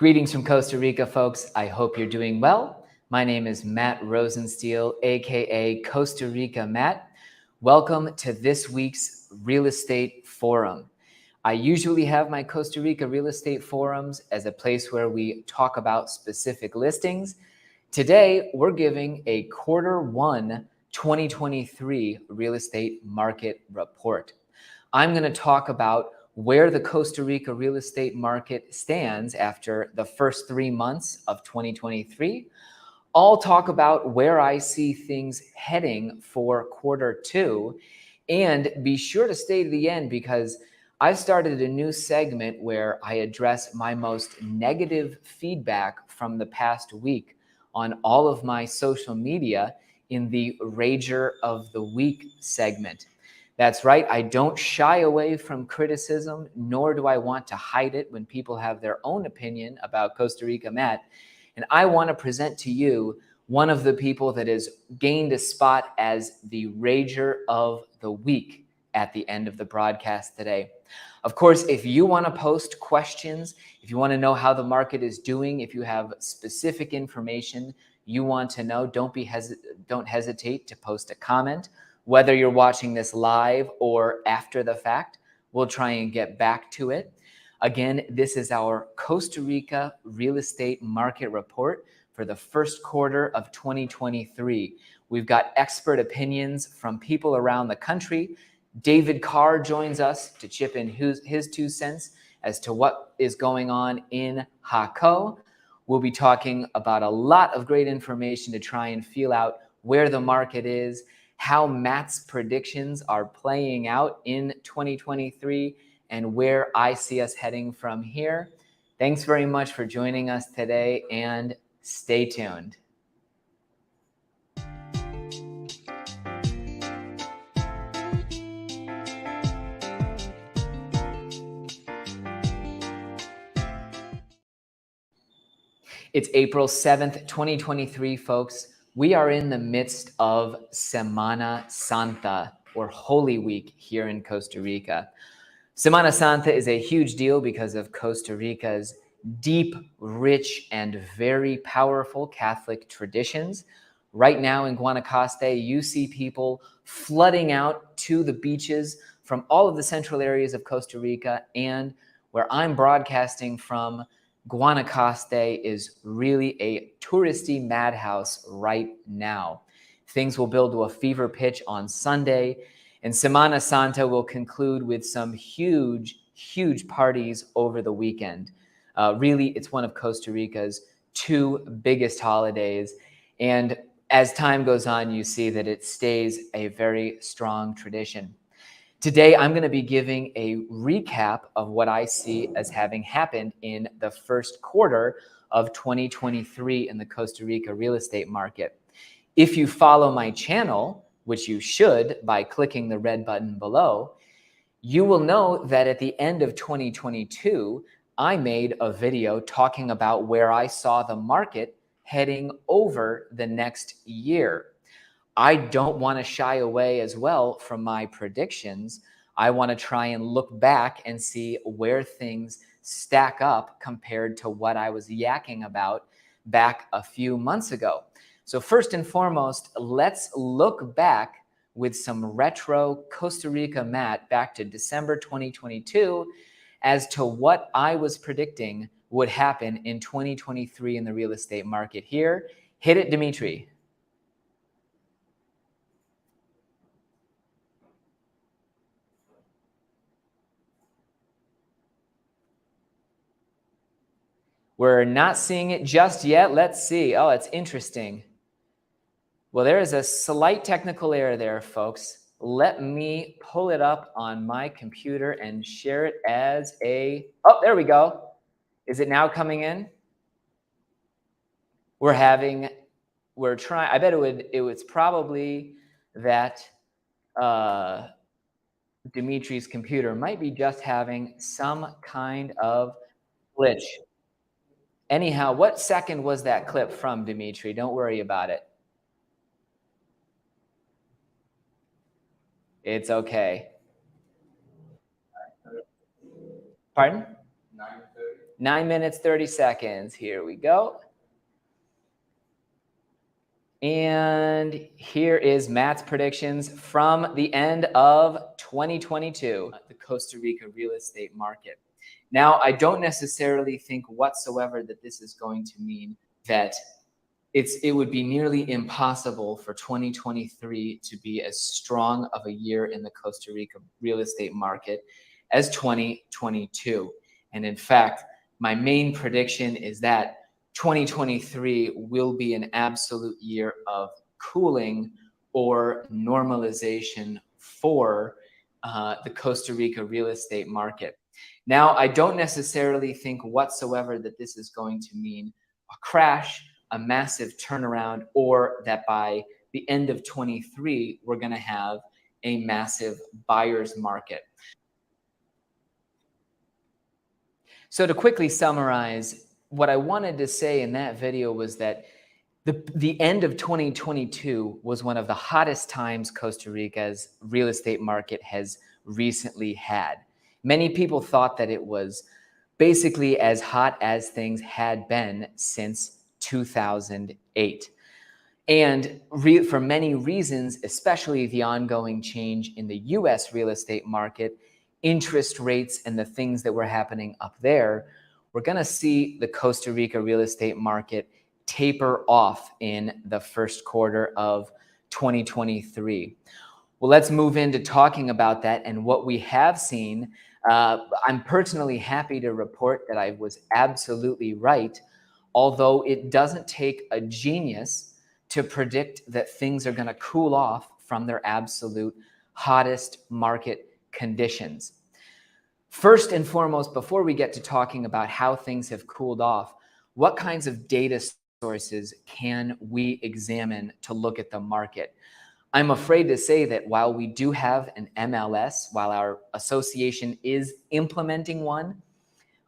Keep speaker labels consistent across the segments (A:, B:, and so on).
A: Greetings from Costa Rica, folks. I hope you're doing well. My name is Matt Rosensteel, aka Costa Rica Matt. Welcome to this week's Real Estate Forum. I usually have my Costa Rica Real Estate Forums as a place where we talk about specific listings. Today, we're giving a Q1 2023 real estate market report. I'm going to talk about where the Costa Rica real estate market stands after the first 3 months of 2023. I'll talk about where I see things heading for Q2, and be sure to stay to the end because I've started a new segment where I address my most negative feedback from the past week on all of my social media in the Rager of the Week segment. That's right, I don't shy away from criticism, nor do I want to hide it when people have their own opinion about Costa Rica Matt. And I want to present to you one of the people that has gained a spot as the Rager of the Week at the end of the broadcast today. Of course, if you want to post questions, if you want to know how the market is doing, if you have specific information you want to know, don't hesitate to post a comment. Whether you're watching this live or after the fact, we'll try and get back to it. Again, this is our Costa Rica real estate market report for the first quarter of 2023. We've got expert opinions from people around the country. David Carr joins us to chip in his 2 cents as to what is going on in Jacó. We'll be talking about a lot of great information to try and feel out where the market is, how Matt's predictions are playing out in 2023, and where I see us heading from here. Thanks very much for joining us today, and stay tuned. It's April 7th, 2023, folks. We are in the midst of Semana Santa, or Holy Week here in Costa Rica. Semana Santa is a huge deal because of Costa Rica's deep, rich, and very powerful Catholic traditions. Right now in Guanacaste, you see people flooding out to the beaches from all of the central areas of Costa Rica, and where I'm broadcasting from, Guanacaste is really a touristy madhouse right now. Things will build to a fever pitch on Sunday, and Semana Santa will conclude with some huge, huge parties over the weekend. Really, it's one of Costa Rica's 2 biggest holidays, and as time goes on, you see that it stays a very strong tradition. Today, I'm going to be giving a recap of what I see as having happened in the first quarter of 2023 in the Costa Rica real estate market. If you follow my channel, which you should by clicking the red button below, you will know that at the end of 2022, I made a video talking about where I saw the market heading over the next year. I don't want to shy away as well from my predictions. I want to try and look back and see where things stack up compared to what I was yakking about back a few months ago. So first and foremost, let's look back with some retro Costa Rica Matt back to December 2022 as to what I was predicting would happen in 2023 in the real estate market here. Hit it, Dimitri. We're not seeing it just yet. Let's see. Oh, it's interesting. Well, there is a slight technical error there, folks. Let me pull it up on my computer and share it as a... Oh, there we go. Is it now coming in? We're trying... I bet it was probably that Dimitri's computer might be just having some kind of glitch. Anyhow, what second was that clip from, Dimitri? Don't worry about it. It's okay. Pardon? 9:30. 9 minutes, 30 seconds. Here we go. And here is Matt's predictions from the end of 2022, the Costa Rica real estate market. Now, I don't necessarily think whatsoever that this is going to mean that it would be nearly impossible for 2023 to be as strong of a year in the Costa Rica real estate market as 2022. And in fact, my main prediction is that 2023 will be an absolute year of cooling or normalization for the Costa Rica real estate market. Now, I don't necessarily think whatsoever that this is going to mean a crash, a massive turnaround, or that by the end of 23, we're going to have a massive buyer's market. So to quickly summarize, what I wanted to say in that video was that the end of 2022 was one of the hottest times Costa Rica's real estate market has recently had. Many people thought that it was basically as hot as things had been since 2008. And for many reasons, especially the ongoing change in the US real estate market, interest rates and the things that were happening up there, we're going to see the Costa Rica real estate market taper off in the first quarter of 2023. Well, let's move into talking about that and what we have seen. I'm personally happy to report that I was absolutely right, although it doesn't take a genius to predict that things are going to cool off from their absolute hottest market conditions. First and foremost, before we get to talking about how things have cooled off, what kinds of data sources can we examine to look at the market? I'm afraid to say that while we do have an MLS, while our association is implementing one,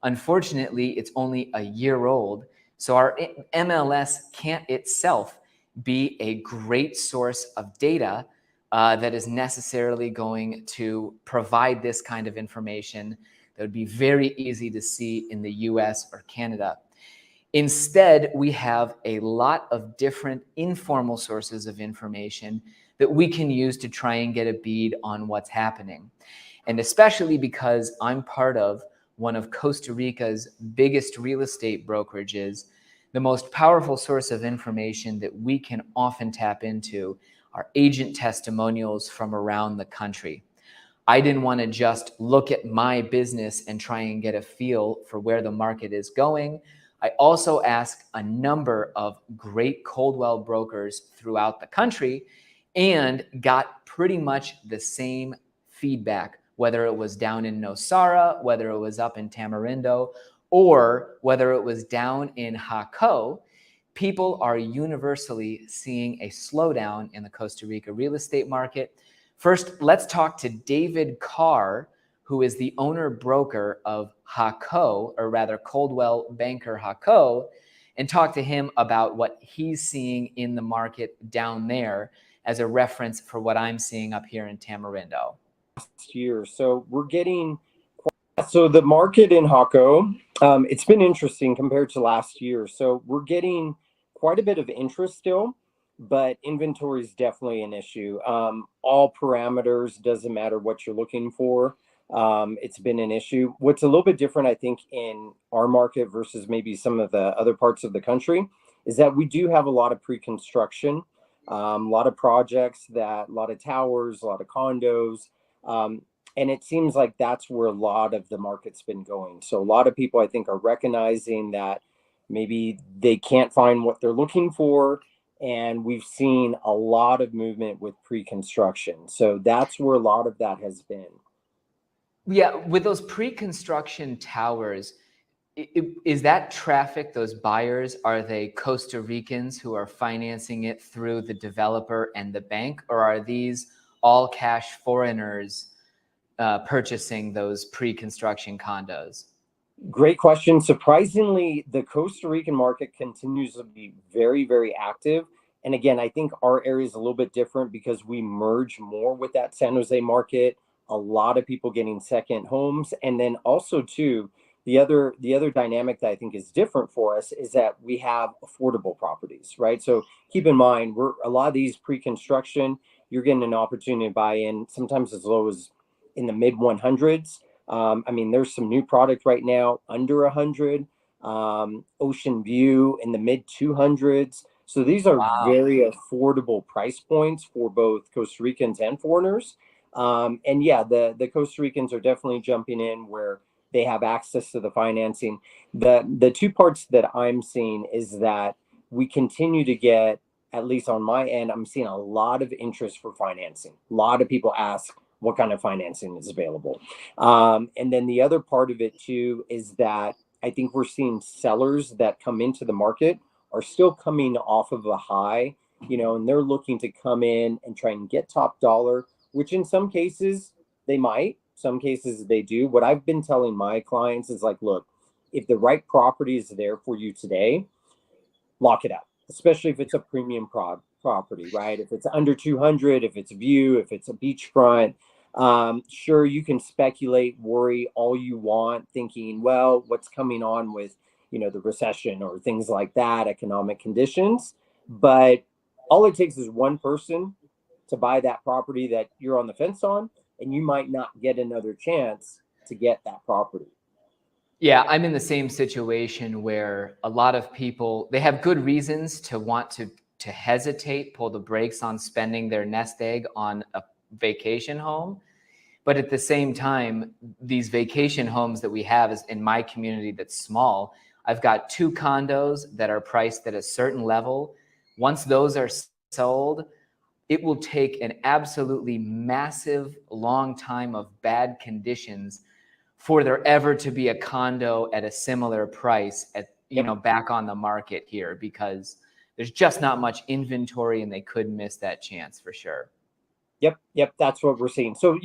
A: unfortunately, it's only a year old. So our MLS can't itself be a great source of data that is necessarily going to provide this kind of information that would be very easy to see in the US or Canada. Instead, we have a lot of different informal sources of information that we can use to try and get a bead on what's happening. And especially because I'm part of one of Costa Rica's biggest real estate brokerages, the most powerful source of information that we can often tap into are agent testimonials from around the country. I didn't want to just look at my business and try and get a feel for where the market is going. I also asked a number of great Coldwell brokers throughout the country and got pretty much the same feedback, whether it was down in Nosara, whether it was up in Tamarindo, or whether it was down in Jacó. People are universally seeing a slowdown in the Costa Rica real estate market. First, let's talk to David Carr, who is the owner broker of Jacó, or rather Coldwell Banker Jacó, and talk to him about what he's seeing in the market down there as a reference for what I'm seeing up here in Tamarindo.
B: Last year, so we're getting the market in Jacó, it's been interesting compared to last year. So we're getting quite a bit of interest still, but inventory is definitely an issue. All parameters, doesn't matter what you're looking for. It's been an issue. What's a little bit different, I think, in our market versus maybe some of the other parts of the country is that we do have a lot of pre-construction, a lot of projects, a lot of towers, a lot of condos. And it seems like that's where a lot of the market's been going. So a lot of people, I think, are recognizing that maybe they can't find what they're looking for. And we've seen a lot of movement with pre-construction. So that's where a lot of that has been.
A: Yeah, with those pre-construction towers, is that traffic, those buyers, are they Costa Ricans who are financing it through the developer and the bank, or are these all cash foreigners purchasing those pre-construction condos?
B: Great question. Surprisingly, the Costa Rican market continues to be very, very active. And again, I think our area is a little bit different because we merge more with that San Jose market. A lot of people getting second homes. And then also, too, the other dynamic that I think is different for us is that we have affordable properties, right? So keep in mind, we're a lot of these pre-construction, you're getting an opportunity to buy in sometimes as low as in the mid 100s. I mean, there's some new product right now under 100. Ocean View in the mid 200s. So these are
A: Wow.
B: very affordable price points for both Costa Ricans and foreigners. And yeah, the Costa Ricans are definitely jumping in where they have access to the financing. The two parts that I'm seeing is that we continue to get, at least on my end, I'm seeing a lot of interest for financing. A lot of people ask what kind of financing is available. And then the other part of it too is that I think we're seeing sellers that come into the market are still coming off of a high, and they're looking to come in and try and get top dollar, which in some cases they might, some cases they do. What I've been telling my clients is like, look, if the right property is there for you today, lock it up, especially if it's a premium property, right? If it's under 200, if it's a view, if it's a beachfront, sure, you can speculate, worry all you want, thinking, well, what's coming on with, the recession or things like that, economic conditions. But all it takes is one person to buy that property that you're on the fence on, and you might not get another chance to get that property.
A: Yeah, I'm in the same situation where a lot of people, they have good reasons to want to hesitate, pull the brakes on spending their nest egg on a vacation home. But at the same time, these vacation homes that we have is in my community that's small. I've got 2 condos that are priced at a certain level. Once those are sold, it will take an absolutely massive long time of bad conditions for there ever to be a condo at a similar price
B: Yep.
A: back on the market here, because there's just not much inventory and they could miss that chance for sure.
B: Yep, that's what we're seeing. So,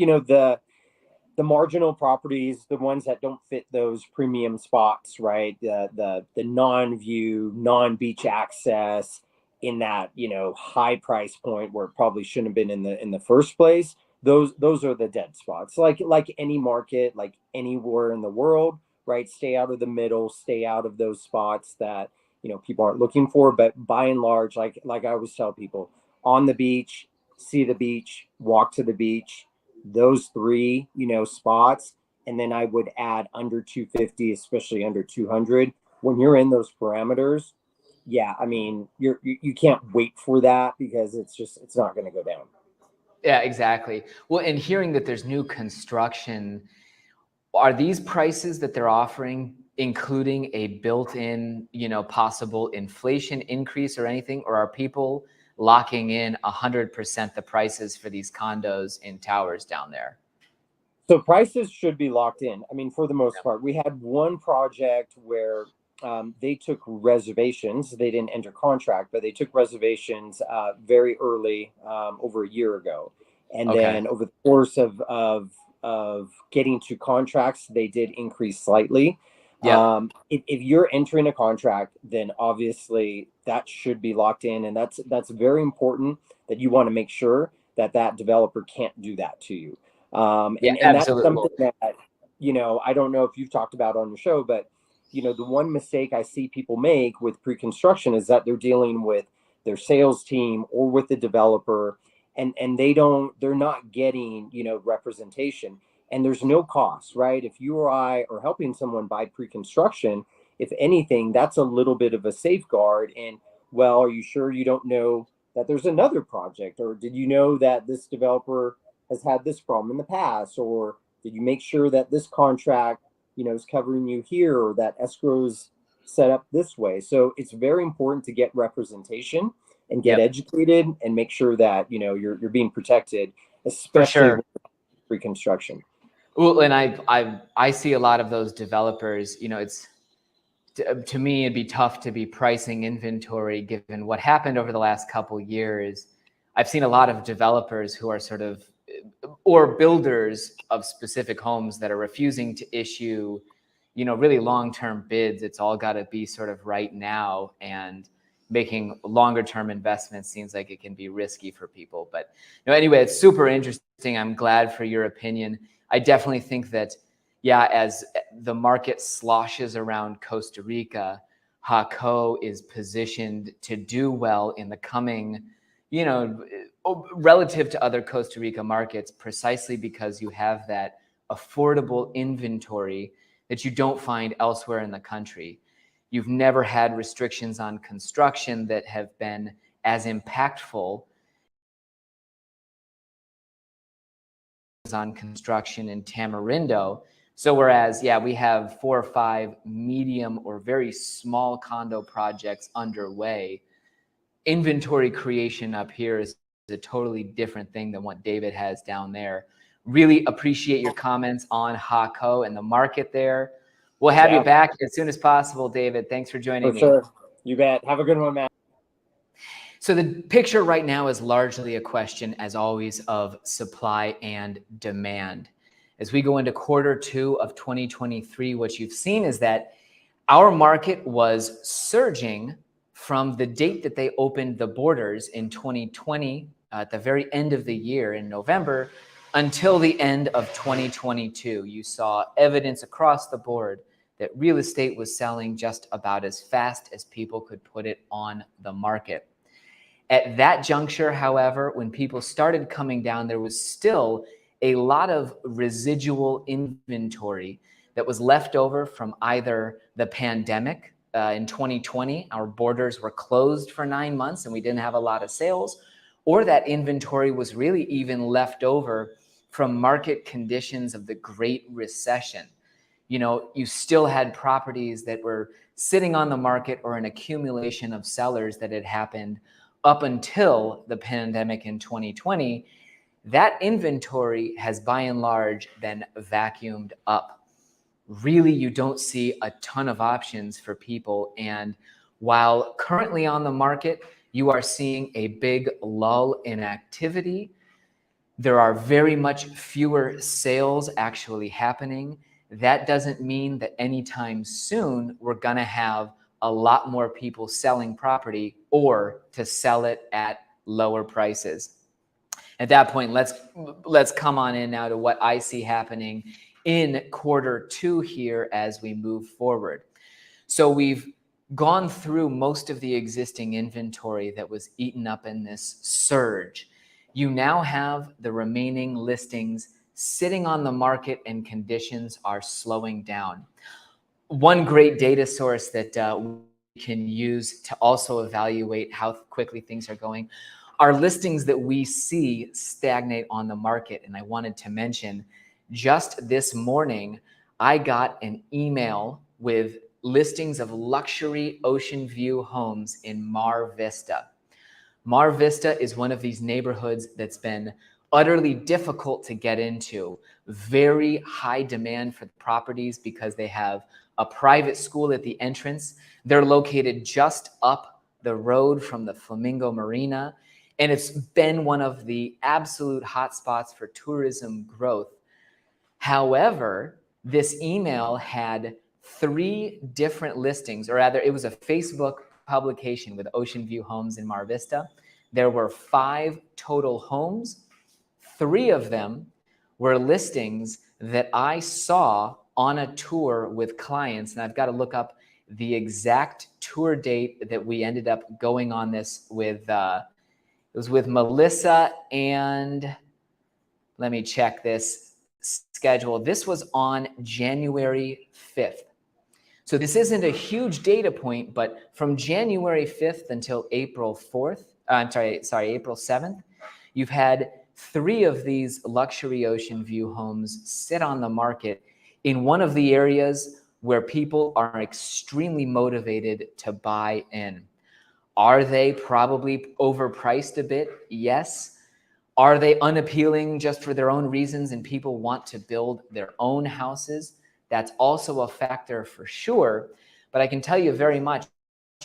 B: the marginal properties, the ones that don't fit those premium spots, right? The non-view, non-beach access in that, high price point where it probably shouldn't have been in the first place. Those are the dead spots. Like any market, like anywhere in the world, right? Stay out of the middle, stay out of those spots that, people aren't looking for. But by and large, like I always tell people, on the beach, see the beach, walk to the beach, those three, spots. And then I would add under 250, especially under 200. When you're in those parameters, yeah, I mean, you can't wait for that because it's not going to go down.
A: Yeah, exactly. Well, and hearing that there's new construction, are these prices that they're offering including a built-in, possible inflation increase or anything, or are people locking in 100% the prices for these condos in towers down there?
B: So prices should be locked in. I mean, for the most part, we had one project where they took reservations. They didn't enter contract, but they took reservations very early, over a year ago. And
A: Okay.
B: then over the course of getting to contracts, they did increase slightly.
A: Yep.
B: If you're entering a contract, then obviously that should be locked in, and that's very important that you want to make sure that that developer can't do that to you.
A: Yeah,
B: And that's
A: absolutely.
B: something that, I don't know if you've talked about on the show, but, the one mistake I see people make with pre-construction is that they're dealing with their sales team or with the developer, and they're not getting, representation, and there's no cost, right? If you or I are helping someone buy pre-construction, if anything, that's a little bit of a safeguard. And, well, are you sure you don't know that there's another project, or did you know that this developer has had this problem in the past, or did you make sure that this contract, is covering you here, or that escrow's set up this way? So it's very important to get representation and get
A: Yep,
B: educated and make sure that, you're being protected,
A: for
B: especially
A: sure.
B: with pre-construction.
A: Well, and I see a lot of those developers, it's to me, it'd be tough to be pricing inventory given what happened over the last couple years. I've seen a lot of developers who are sort of, or builders of specific homes that are refusing to issue, really long-term bids. It's all got to be sort of right now, and making longer-term investments seems like it can be risky for people. But anyway, it's super interesting. I'm glad for your opinion. I definitely think that yeah, as the market sloshes around Costa Rica, Jaco is positioned to do well in the coming, relative to other Costa Rica markets, precisely because you have that affordable inventory that you don't find elsewhere in the country. You've never had restrictions on construction that have been as impactful on construction in Tamarindo. So whereas, yeah, we have 4 or 5 medium or very small condo projects underway, inventory creation up here is a totally different thing than what David has down there. Really appreciate your comments on Jaco and the market there. We'll have you back as soon as possible, David. Thanks for joining me.
B: For sure. You bet. Have a good one, Matt.
A: So the picture right now is largely a question, as always, of supply and demand. As we go into Q2 of 2023, what you've seen is that our market was surging from the date that they opened the borders in 2020, at the very end of the year in November, until the end of 2022. You saw evidence across the board that real estate was selling just about as fast as people could put it on the market. At that juncture, however, when people started coming down, there was still a lot of residual inventory that was left over from either the pandemic in 2020, our borders were closed for 9 months and we didn't have a lot of sales, or that inventory was really even left over from market conditions of the Great Recession. You still had properties that were sitting on the market or an accumulation of sellers that had happened up until the pandemic in 2020. That inventory has by and large been vacuumed up. Really, you don't see a ton of options for people. And while currently on the market, you are seeing a big lull in activity, there are very much fewer sales actually happening. That doesn't mean that anytime soon we're going to have a lot more people selling property or to sell it at lower prices. At that point, let's come on in now to what I see happening in Q2 here as we move forward. So we've gone through most of the existing inventory that was eaten up in this surge. You now have the remaining listings sitting on the market and conditions are slowing down. One great data source that we can use to also evaluate how quickly things are going are listings that we see stagnate on the market. And I wanted to mention, just this morning, I got an email with listings of luxury ocean view homes in Mar Vista. Mar Vista is one of these neighborhoods that's been utterly difficult to get into. Very high demand for the properties because they have a private school at the entrance. They're located just up the road from the Flamingo Marina, and it's been one of the absolute hotspots for tourism growth. However, this email had 3 different listings, or rather it was a Facebook publication with ocean view homes in Mar Vista. There were 5 total homes. 3 of them were listings that I saw on a tour with clients, and I've got to look up the exact tour date that we ended up going on this with. It was with Melissa, and let me check this schedule. This was on January 5th. So this isn't a huge data point, but from January 5th until April 4th, April 7th, you've had 3 of these luxury ocean view homes sit on the market in one of the areas where people are extremely motivated to buy in. Are they probably overpriced a bit? Yes. Are they unappealing just for their own reasons and people want to build their own houses? That's also a factor for sure. But I can tell you very much,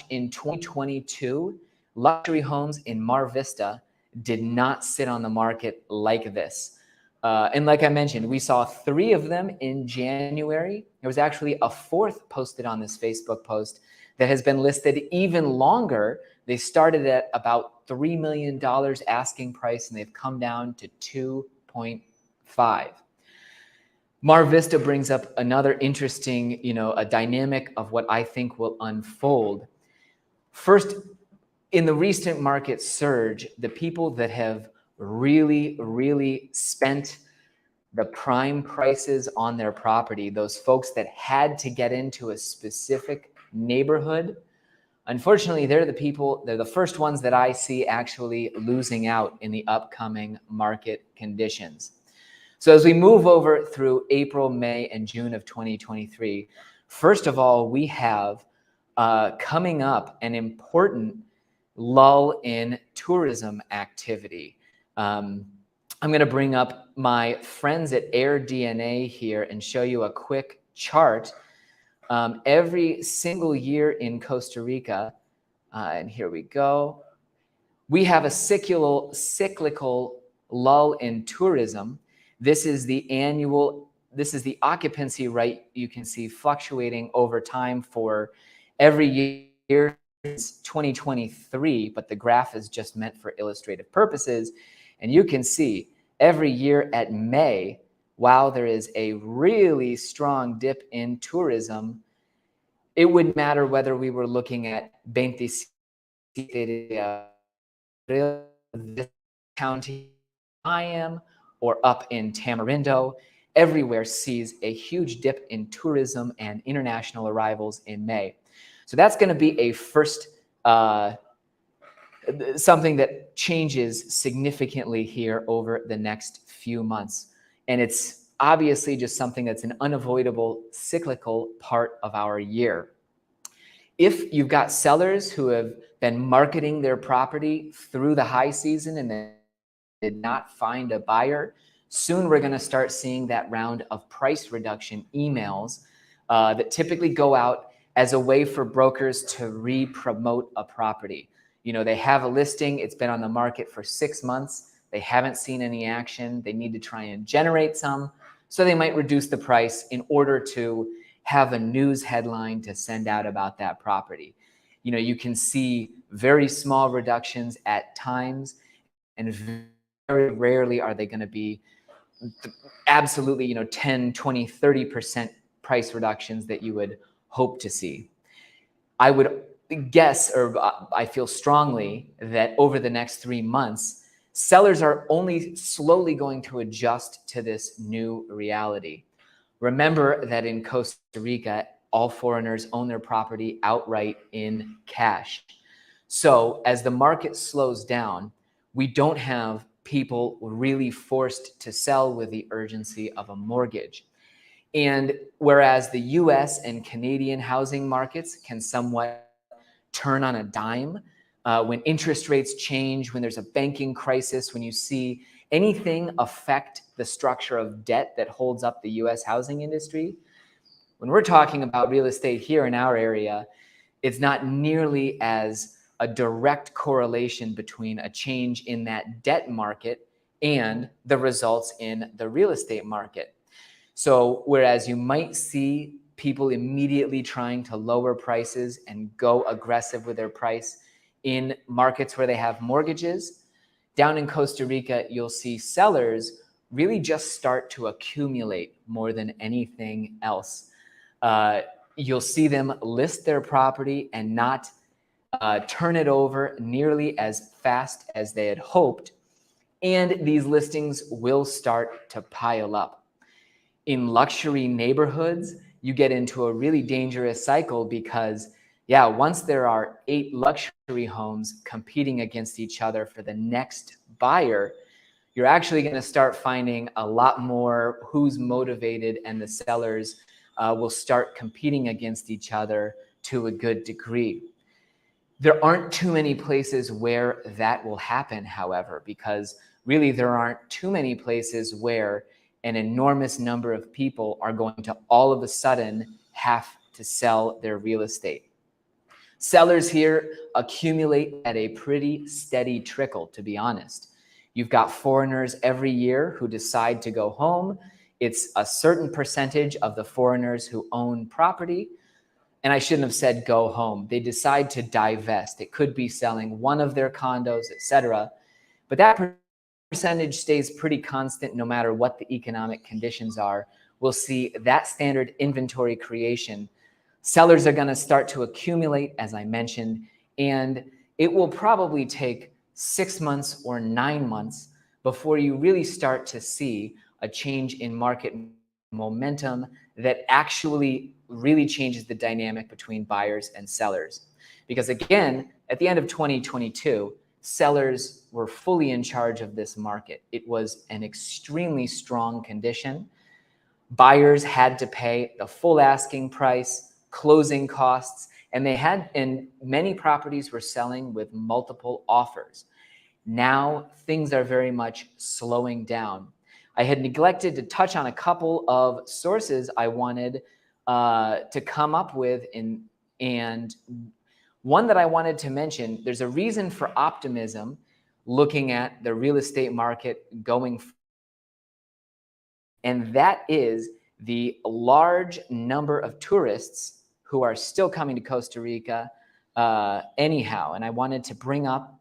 A: in 2022, luxury homes in Mar Vista did not sit on the market like this. And like I mentioned, we saw 3 of them in January. There was actually a 4th posted on this Facebook post that has been listed even longer. They started at about $3 million asking price, and they've come down to 2.5. Mar Vista brings up another interesting, a dynamic of what I think will unfold. First, in the recent market surge, the people that have really, really spent the prime prices on their property, those folks that had to get into a specific neighborhood, unfortunately, they're the first ones that I see actually losing out in the upcoming market conditions. So as we move over through April, May, and June of 2023, first of all, we have coming up an important lull in tourism activity. I'm going to bring up my friends at AirDNA here and show you a quick chart. Every single year in Costa Rica, and here we go, we have a cyclical lull in tourism. This is the occupancy rate you can see fluctuating over time for every year since 2023, but the graph is just meant for illustrative purposes. And you can see every year at May, while there is a really strong dip in tourism, it wouldn't matter whether we were looking at 27 this county I am, or up in Tamarindo, everywhere sees a huge dip in tourism and international arrivals in May. So that's going to be a first something that changes significantly here over the next few months. And it's obviously just something that's an unavoidable cyclical part of our year. If you've got sellers who have been marketing their property through the high season and they did not find a buyer, soon we're going to start seeing that round of price reduction emails that typically go out as a way for brokers to re-promote a property. They have a listing, it's been on the market for 6 months, they haven't seen any action, they need to try and generate some, so they might reduce the price in order to have a news headline to send out about that property. You can see very small reductions at times, and very rarely are they going to be absolutely 10, 20, 30% price reductions that you would hope to see. I would guess, or I feel strongly, that over the next 3 months, sellers are only slowly going to adjust to this new reality. Remember that in Costa Rica, all foreigners own their property outright in cash. So as the market slows down, we don't have people really forced to sell with the urgency of a mortgage. And whereas the US and Canadian housing markets can somewhat turn on a dime, when interest rates change, when there's a banking crisis, when you see anything affect the structure of debt that holds up the US housing industry, when we're talking about real estate here in our area, it's not nearly as a direct correlation between a change in that debt market and the results in the real estate market. So whereas you might see people immediately trying to lower prices and go aggressive with their price in markets where they have mortgages, down in Costa Rica, you'll see sellers really just start to accumulate more than anything else. You'll see them list their property and not turn it over nearly as fast as they had hoped. And these listings will start to pile up. In luxury neighborhoods, you get into a really dangerous cycle because, once there are 8 luxury homes competing against each other for the next buyer, you're actually going to start finding a lot more who's motivated, and the sellers will start competing against each other to a good degree. There aren't too many places where that will happen, however, because really there aren't too many places where an enormous number of people are going to all of a sudden have to sell their real estate. Sellers here accumulate at a pretty steady trickle, to be honest. You've got foreigners every year who decide to go home. It's a certain percentage of the foreigners who own property. And I shouldn't have said go home. They decide to divest. It could be selling one of their condos, etc. But that percentage stays pretty constant no matter what the economic conditions are, we'll see that standard inventory creation. Sellers are going to start to accumulate, as I mentioned, and it will probably take 6 months or 9 months before you really start to see a change in market momentum that actually really changes the dynamic between buyers and sellers. Because again, at the end of 2022, sellers were fully in charge of this market. It was an extremely strong condition. Buyers had to pay the full asking price, closing costs, and many properties were selling with multiple offers. Now things are very much slowing down. I had neglected to touch on a couple of sources I wanted to come up with, and one that I wanted to mention, there's a reason for optimism looking at the real estate market going forward, and that is the large number of tourists who are still coming to Costa Rica anyhow. And I wanted to bring up,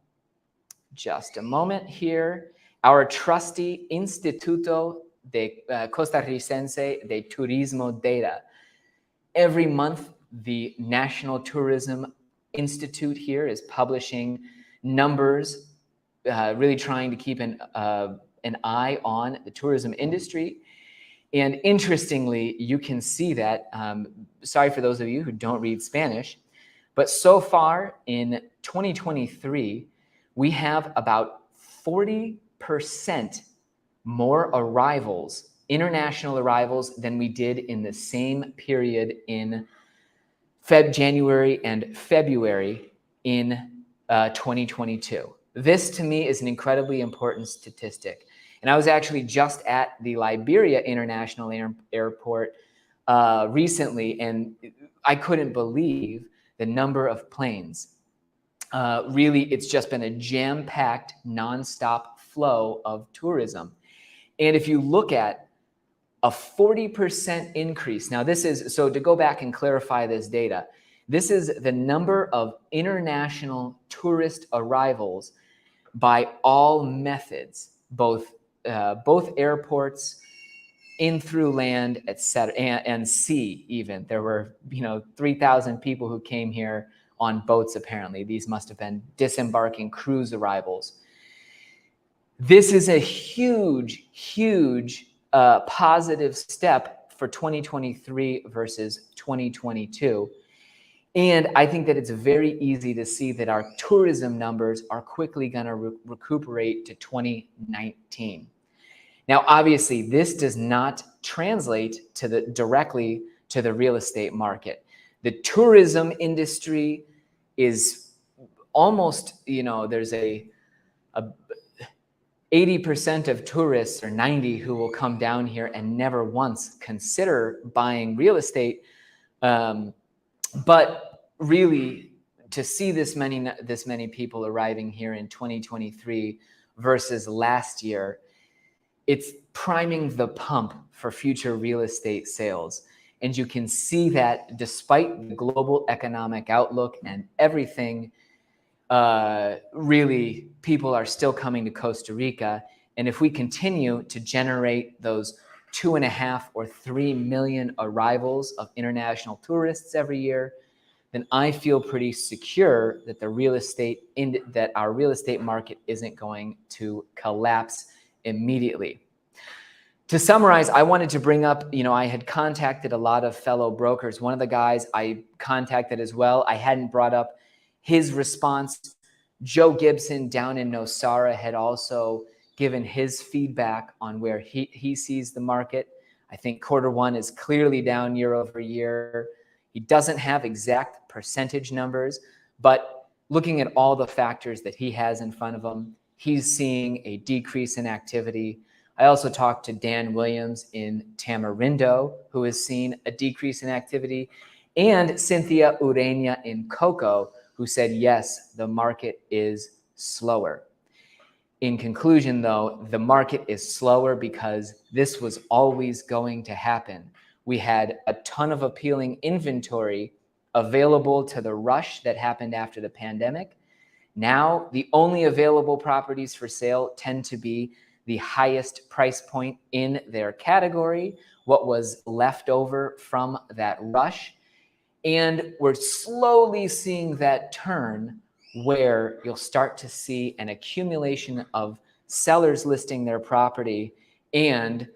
A: just a moment here, our trusty Instituto de Costarricense de Turismo data. Every month, the National Tourism Institute here is publishing numbers, really trying to keep an eye on the tourism industry. And interestingly, you can see that, sorry for those of you who don't read Spanish, but so far in 2023, we have about 40% more arrivals, international arrivals, than we did in the same period in January and February in 2022. This to me is an incredibly important statistic. And I was actually just at the Liberia International Airport recently, and I couldn't believe the number of planes. Really, it's just been a jam-packed, nonstop flow of tourism. And if you look at a 40% increase, now this is, so to go back and clarify this data, this is the number of international tourist arrivals by all methods, both airports, in through land, etc., and sea even. There were 3,000 people who came here on boats apparently. These must have been disembarking cruise arrivals. This is a huge, huge positive step for 2023 versus 2022. And I think that it's very easy to see that our tourism numbers are quickly going to recuperate to 2019. Now, obviously, this does not translate directly to the real estate market. The tourism industry is almost, there's a 80% of tourists, or 90, who will come down here and never once consider buying real estate. But really, to see this many people arriving here in 2023 versus last year, it's priming the pump for future real estate sales. And you can see that despite the global economic outlook and everything, really, people are still coming to Costa Rica. And if we continue to generate those 2.5 or 3 million arrivals of international tourists every year, then I feel pretty secure that our real estate market isn't going to collapse immediately. To summarize, I wanted to bring up, I had contacted a lot of fellow brokers. One of the guys I contacted as well, I hadn't brought up his response. Joe Gibson down in Nosara had also given his feedback on where he sees the market. I think Q1 is clearly down year over year. He doesn't have exact percentage numbers, but looking at all the factors that he has in front of him, he's seeing a decrease in activity. I also talked to Dan Williams in Tamarindo, who has seen a decrease in activity, and Cynthia Urenia in Coco, who said, yes, the market is slower. In conclusion, though, the market is slower because this was always going to happen. We had a ton of appealing inventory available to the rush that happened after the pandemic. Now, the only available properties for sale tend to be the highest price point in their category, what was left over from that rush. And we're slowly seeing that turn where you'll start to see an accumulation of sellers listing their property and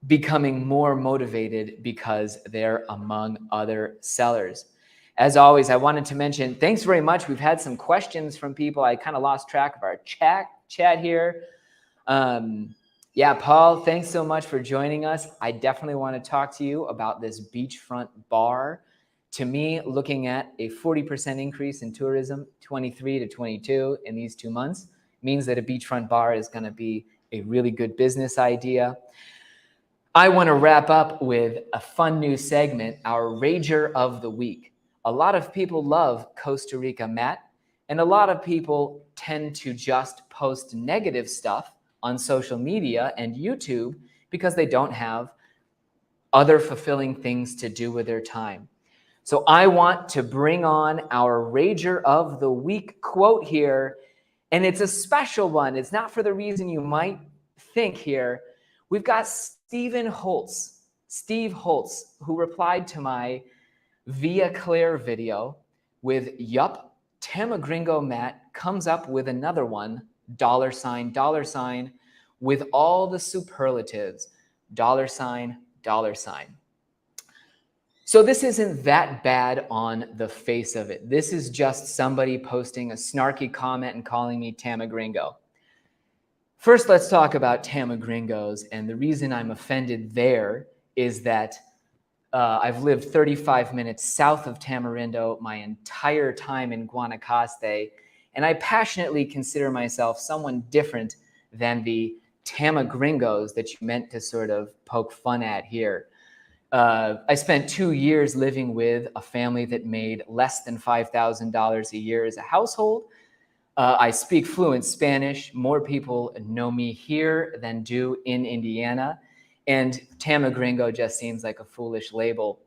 A: becoming more motivated because they're among other sellers. As always, I wanted to mention, thanks very much. We've had some questions from people. I kind of lost track of our chat here. Yeah, Paul, thanks so much for joining us. I definitely want to talk to you about this beachfront bar. To me, looking at a 40% increase in tourism, 23 to 22 in these 2 months, means that a beachfront bar is going to be a really good business idea. I want to wrap up with a fun new segment, our Rager of the Week. A lot of people love Costa Rica, Matt, and a lot of people tend to just post negative stuff on social media and YouTube because they don't have other fulfilling things to do with their time. So I want to bring on our Rager of the Week quote here, and it's a special one. It's not for the reason you might think here. We've got Steve Holtz, who replied to my Via Claire video with, yup, Tamagringo Matt comes up with another one, $, with all the superlatives, $. So this isn't that bad on the face of it. This is just somebody posting a snarky comment and calling me Tamagringo. First, let's talk about Tamagringos. And the reason I'm offended there is that I've lived 35 minutes south of Tamarindo my entire time in Guanacaste, and I passionately consider myself someone different than the Tamagringos that you meant to sort of poke fun at here. I spent 2 years living with a family that made less than $5,000 a year as a household. I speak fluent Spanish. More people know me here than do in Indiana. And Tamagringo just seems like a foolish label.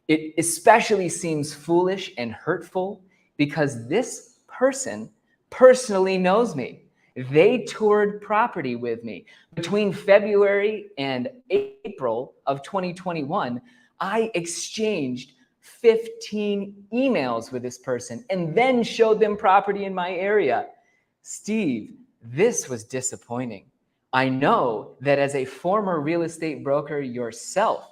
A: It especially seems foolish and hurtful because this person personally knows me. They toured property with me. Between February and April of 2021, I exchanged 15 emails with this person and then showed them property in my area. Steve, this was disappointing. I know that as a former real estate broker yourself,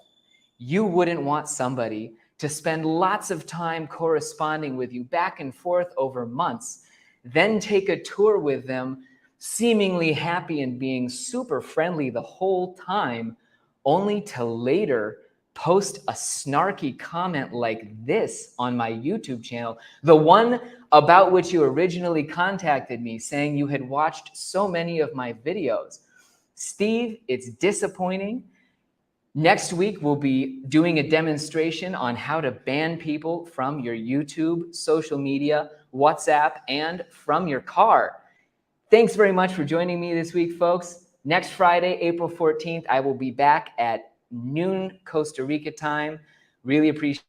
A: you wouldn't want somebody to spend lots of time corresponding with you back and forth over months, then take a tour with them, seemingly happy and being super friendly the whole time, only to later post a snarky comment like this on my YouTube channel, the one about which you originally contacted me saying you had watched so many of my videos. Steve, it's disappointing. Next week, we'll be doing a demonstration on how to ban people from your YouTube, social media, WhatsApp, and from your car. Thanks very much for joining me this week, folks. Next Friday, April 14th, I will be back at noon Costa Rica time. Really appreciate